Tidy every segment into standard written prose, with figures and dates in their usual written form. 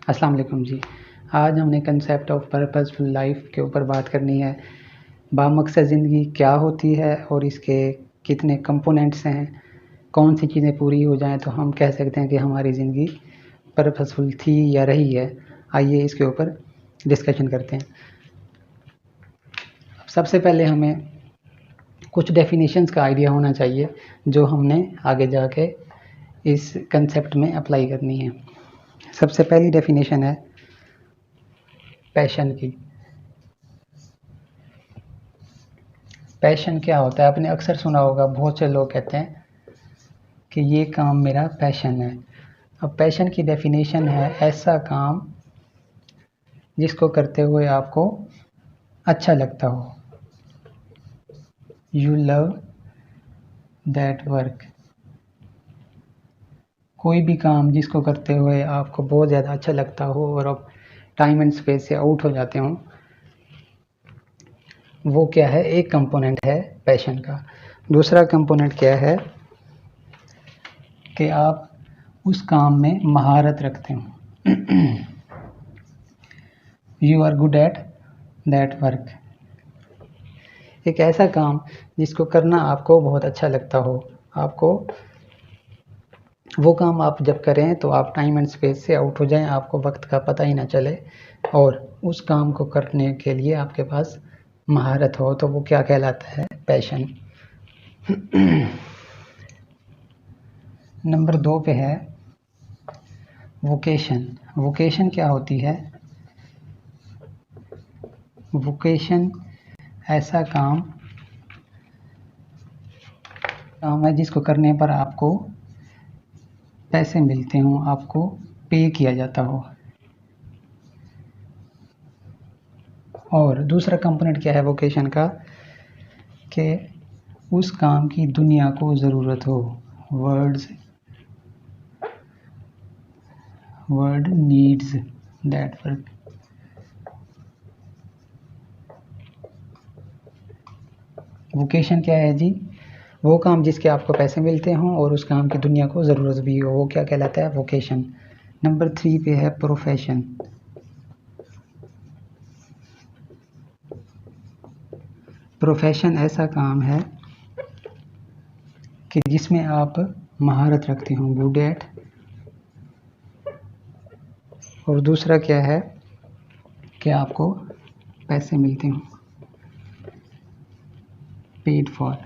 अस्सलाम वालेकुम जी। आज हमने कंसेप्ट ऑफ पर्पसफुल लाइफ के ऊपर बात करनी है। बामकसद ज़िंदगी क्या होती है और इसके कितने कंपोनेंट्स हैं, कौन सी चीज़ें पूरी हो जाएं तो हम कह सकते हैं कि हमारी ज़िंदगी पर्पसफुल थी या रही है। आइए इसके ऊपर डिस्कशन करते हैं। सबसे पहले हमें कुछ डेफिनेशंस का आइडिया होना चाहिए जो हमने आगे जाके इस कंसेप्ट में अप्लाई करनी है। सबसे पहली डेफिनेशन है पैशन की। पैशन क्या होता है? आपने अक्सर सुना होगा, बहुत से लोग कहते हैं कि ये काम मेरा पैशन है। अब पैशन की डेफिनेशन है ऐसा काम जिसको करते हुए आपको अच्छा लगता हो। You love that work. कोई भी काम जिसको करते हुए आपको बहुत ज़्यादा अच्छा लगता हो और आप टाइम एंड स्पेस से आउट हो जाते हो, वो क्या है? एक कंपोनेंट है पैशन का। दूसरा कंपोनेंट क्या है कि आप उस काम में महारत रखते हो। You are good at that work. एक ऐसा काम जिसको करना आपको बहुत अच्छा लगता हो। आपको वो काम आप जब करें तो आप टाइम एंड स्पेस से आउट हो जाएं, आपको वक्त का पता ही ना चले और उस काम को करने के लिए आपके पास महारत हो, तो वो क्या कहलाता है? पैशन। नंबर 2 पे है वोकेशन। वोकेशन क्या होती है? वोकेशन ऐसा काम है जिसको करने पर आपको पैसे मिलते हो, आपको पे किया जाता हो। और दूसरा कंपोनेंट क्या है वोकेशन का? कि उस काम की दुनिया को ज़रूरत हो। World needs that work. Vocation क्या है जी? वो काम जिसके आपको पैसे मिलते हों और उस काम की दुनिया को ज़रूरत भी हो, वो क्या कहलाता है? वोकेशन। नंबर 3 पे है प्रोफेशन। प्रोफेशन ऐसा काम है कि जिसमें आप महारत रखते हो, गुड एट। और दूसरा क्या है कि आपको पैसे मिलते हो, पेड फॉर।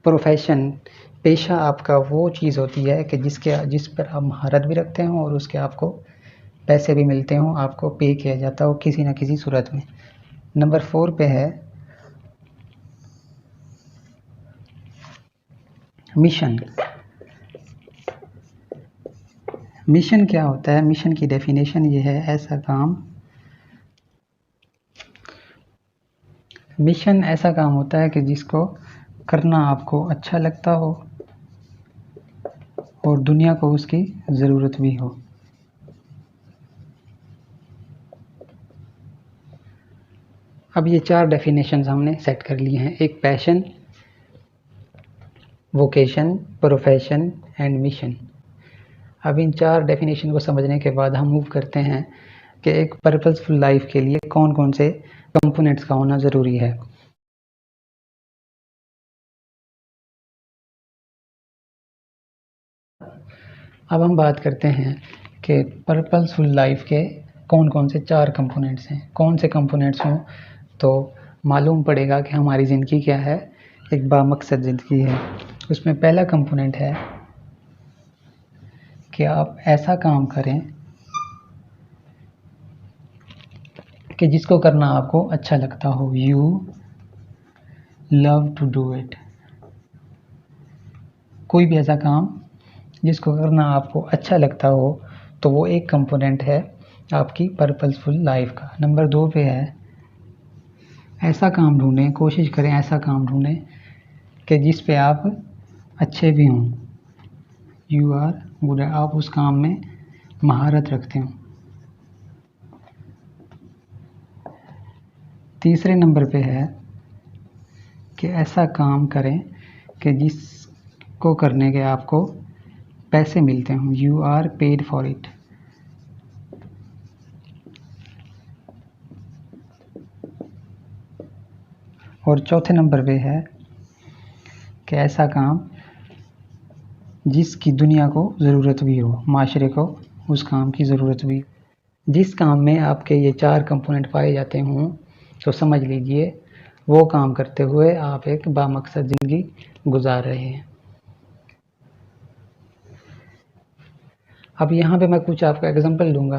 प्रोफेशन पेशा आपका वो चीज़ होती है कि जिस पर आप महारत भी रखते हो और उसके आपको पैसे भी मिलते हो, आपको पे किया जाता हो किसी न किसी सूरत में। नंबर 4 पे है मिशन। मिशन क्या होता है? मिशन की डेफिनेशन ये है ऐसा काम। मिशन ऐसा काम होता है कि जिसको करना आपको अच्छा लगता हो और दुनिया को उसकी ज़रूरत भी हो। अब ये 4 डेफिनेशंस हमने सेट कर लिए हैं, एक passion, vocation, profession and mission. अब इन 4 डेफिनेशन को समझने के बाद हम मूव करते हैं कि एक पर्पसफुल लाइफ के लिए कौन कौन से कंपोनेंट्स का होना ज़रूरी है। अब हम बात करते हैं कि पर्पसफुल लाइफ के कौन कौन से 4 कंपोनेंट्स हैं। कौन से कंपोनेंट्स हों तो मालूम पड़ेगा कि हमारी ज़िंदगी क्या है, एक बामकसद ज़िंदगी है। उसमें पहला कंपोनेंट है कि आप ऐसा काम करें कि जिसको करना आपको अच्छा लगता हो। You love to do it. कोई भी ऐसा काम जिसको करना आपको अच्छा लगता हो तो वो एक कंपोनेंट है आपकी पर्पसफुल लाइफ का। नंबर 2 पे है ऐसा काम ढूंढें, कोशिश करें ऐसा काम ढूंढें कि जिस पे आप अच्छे भी हों। यू आर गुड, आप उस काम में महारत रखते हो। तीसरे नंबर पे है कि ऐसा काम करें कि जिसको करने के आपको पैसे मिलते हों, you are paid for it. और चौथे नंबर पे है कि ऐसा काम जिसकी दुनिया को ज़रूरत भी हो, माशरे को उस काम की ज़रूरत भी। जिस काम में आपके ये 4 कंपोनेंट पाए जाते हों तो समझ लीजिए वो काम करते हुए आप एक बामकसद ज़िंदगी गुजार रहे हैं। अब यहाँ पे मैं कुछ आपका एग्जांपल दूंगा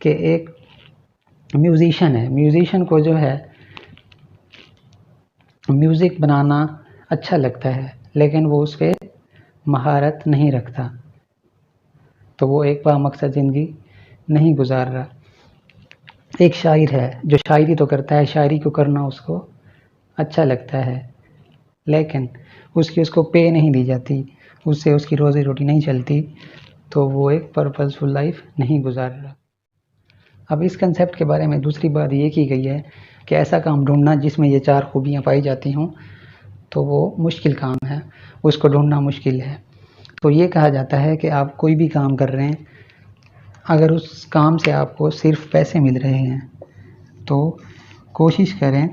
कि एक म्यूज़िशियन है, म्यूज़िशियन को जो है म्यूज़िक बनाना अच्छा लगता है लेकिन वो उस पर महारत नहीं रखता, तो वो एक बामकसद ज़िंदगी नहीं गुजार रहा। एक शायर है जो शायरी तो करता है, शायरी को करना उसको अच्छा लगता है लेकिन उसको पे नहीं दी जाती, उससे उसकी रोज़ी रोटी नहीं चलती, तो वो एक पर्पसफुल लाइफ नहीं गुजार रहा। अब इस कंसेप्ट के बारे में दूसरी बात ये की गई है कि ऐसा काम ढूंढना जिसमें ये 4 खूबियाँ पाई जाती हों तो वो मुश्किल काम है, उसको ढूंढना मुश्किल है। तो ये कहा जाता है कि आप कोई भी काम कर रहे हैं, अगर उस काम से आपको सिर्फ पैसे मिल रहे हैं तो कोशिश करें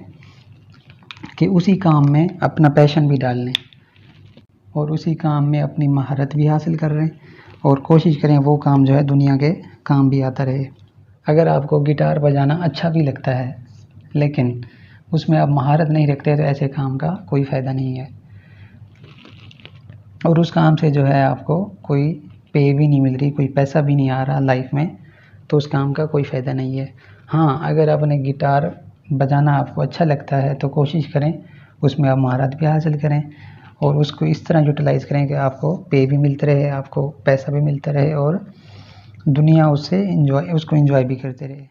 कि उसी काम में अपना पैशन भी डाल लें और उसी काम में अपनी महारत भी हासिल कर रहे हैं और कोशिश करें वो काम जो है दुनिया के काम भी आता रहे। अगर आपको गिटार बजाना अच्छा भी लगता है लेकिन उसमें आप महारत नहीं रखते तो ऐसे काम का कोई फ़ायदा नहीं है और उस काम से जो है आपको कोई पे भी नहीं मिल रही, कोई पैसा भी नहीं आ रहा लाइफ में, तो उस काम का कोई फ़ायदा नहीं है। हाँ, अगर अपने गिटार बजाना आपको अच्छा लगता है तो कोशिश करें उसमें आप महारत भी हासिल करें और उसको इस तरह यूटिलाइज़ करें कि आपको पे भी मिलते रहे, आपको पैसा भी मिलता रहे और दुनिया उससे उसको एंजॉय भी करते रहे।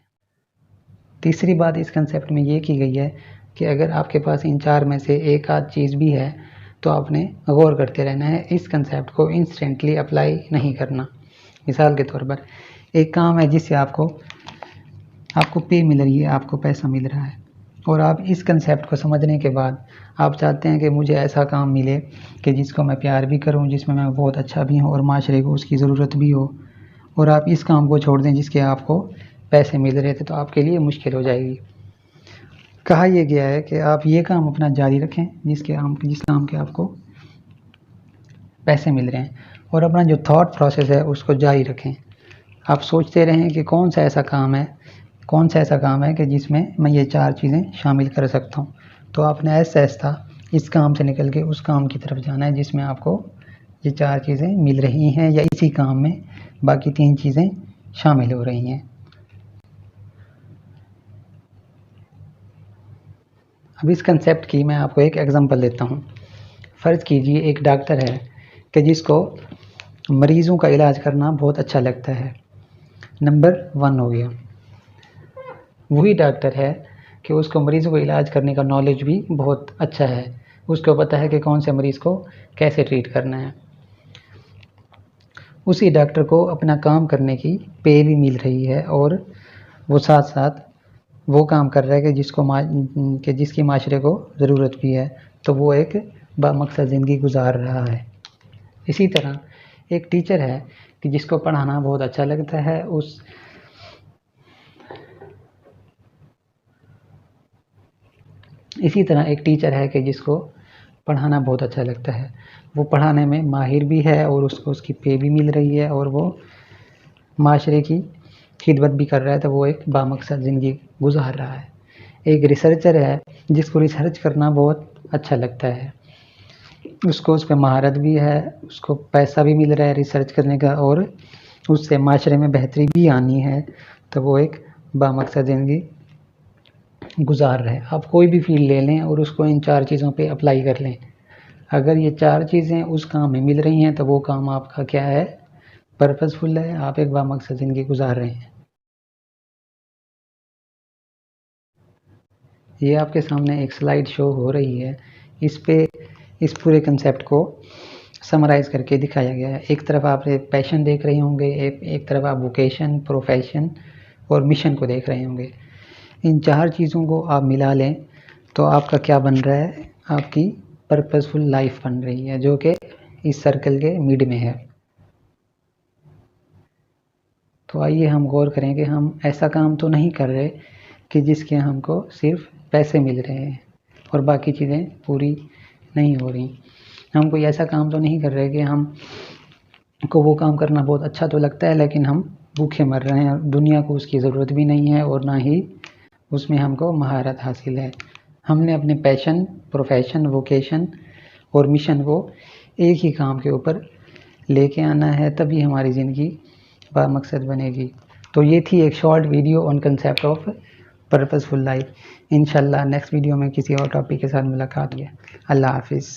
तीसरी बात इस कंसेप्ट में ये की गई है कि अगर आपके पास इन 4 में से एक आध चीज़ भी है तो आपने गौर करते रहना है, इस कंसेप्ट को इंस्टेंटली अप्लाई नहीं करना। मिसाल के तौर पर एक काम है जिससे आपको पे मिल रही है, आपको पैसा मिल रहा है और आप इस कंसेप्ट को समझने के बाद आप चाहते हैं कि मुझे ऐसा काम मिले कि जिसको मैं प्यार भी करूं, जिसमें मैं बहुत अच्छा भी हूं और माशरे को उसकी ज़रूरत भी हो, और आप इस काम को छोड़ दें जिसके आपको पैसे मिल रहे थे, तो आपके लिए मुश्किल हो जाएगी। कहा यह गया है कि आप ये काम अपना जारी रखें जिस काम के आपको पैसे मिल रहे हैं और अपना जो थॉट प्रोसेस है उसको जारी रखें। आप सोचते रहें कि कौन सा ऐसा काम है कि जिसमें मैं ये 4 चीज़ें शामिल कर सकता हूँ। तो आपने ऐसा इस काम से निकल के उस काम की तरफ जाना है जिसमें आपको ये 4 चीज़ें मिल रही हैं या इसी काम में बाकी 3 चीज़ें शामिल हो रही हैं। अब इस कंसेप्ट की मैं आपको एक एग्जांपल देता हूँ। फ़र्ज़ कीजिए एक डॉक्टर है कि जिसको मरीज़ों का इलाज करना बहुत अच्छा लगता है। नंबर 1 हो गया। वही डॉक्टर है कि उसको मरीज़ों को इलाज करने का नॉलेज भी बहुत अच्छा है, उसको पता है कि कौन से मरीज़ को कैसे ट्रीट करना है। उसी डॉक्टर को अपना काम करने की पे भी मिल रही है और वो साथ साथ वो काम कर रहा है कि जिसकी माशरे को ज़रूरत भी है, तो वो एक बामकसद ज़िंदगी गुजार रहा है। इसी तरह एक टीचर है कि जिसको पढ़ाना बहुत अच्छा लगता है, इसी तरह एक टीचर है कि जिसको पढ़ाना बहुत अच्छा लगता है, वो पढ़ाने में माहिर भी है और उसको उसकी पे भी मिल रही है और वो माशरे की खिदमत भी कर रहा है, तो वो एक बामकसद ज़िंदगी गुजार रहा है। एक रिसर्चर है जिसको रिसर्च करना बहुत अच्छा लगता है, उसको उस पर महारत भी है, उसको पैसा भी मिल रहा है रिसर्च करने का और उससे माशरे में बेहतरी भी आनी है, तो वो एक बामकसद ज़िंदगी गुजार रहे। आप कोई भी फील्ड ले लें और उसको इन 4 चीज़ों पे अप्लाई कर लें, अगर ये 4 चीज़ें उस काम में मिल रही हैं तो वो काम आपका क्या है, पर्पसफुल है, आप एक बामकसद ज़िंदगी गुजार रहे हैं। ये आपके सामने एक स्लाइड शो हो रही है, इस पे इस पूरे कंसेप्ट को समराइज़ करके दिखाया गया है। एक तरफ आप पैशन देख रहे होंगे, एक तरफ आप वोकेशन, प्रोफेशन और मिशन को देख रहे होंगे। इन 4 चीज़ों को आप मिला लें तो आपका क्या बन रहा है, आपकी पर्पसफुल लाइफ बन रही है, जो कि इस सर्कल के मिड में है। तो आइए हम गौर करें कि हम ऐसा काम तो नहीं कर रहे कि जिसके हमको सिर्फ पैसे मिल रहे हैं और बाकी चीज़ें पूरी नहीं हो रही। हम कोई ऐसा काम तो नहीं कर रहे कि हम को वो काम करना बहुत अच्छा तो लगता है लेकिन हम भूखे मर रहे हैं, दुनिया को उसकी ज़रूरत भी नहीं है और ना ही उसमें हमको महारत हासिल है। हमने अपने पैशन, प्रोफेशन, वोकेशन और मिशन को एक ही काम के ऊपर लेके आना है, तभी हमारी ज़िंदगी बामकसद बनेगी। तो ये थी एक short video on concept of purposeful life. इंशाल्लाह नेक्स्ट वीडियो में किसी और टॉपिक के साथ मुलाकात होगी। अल्लाह हाफिज़।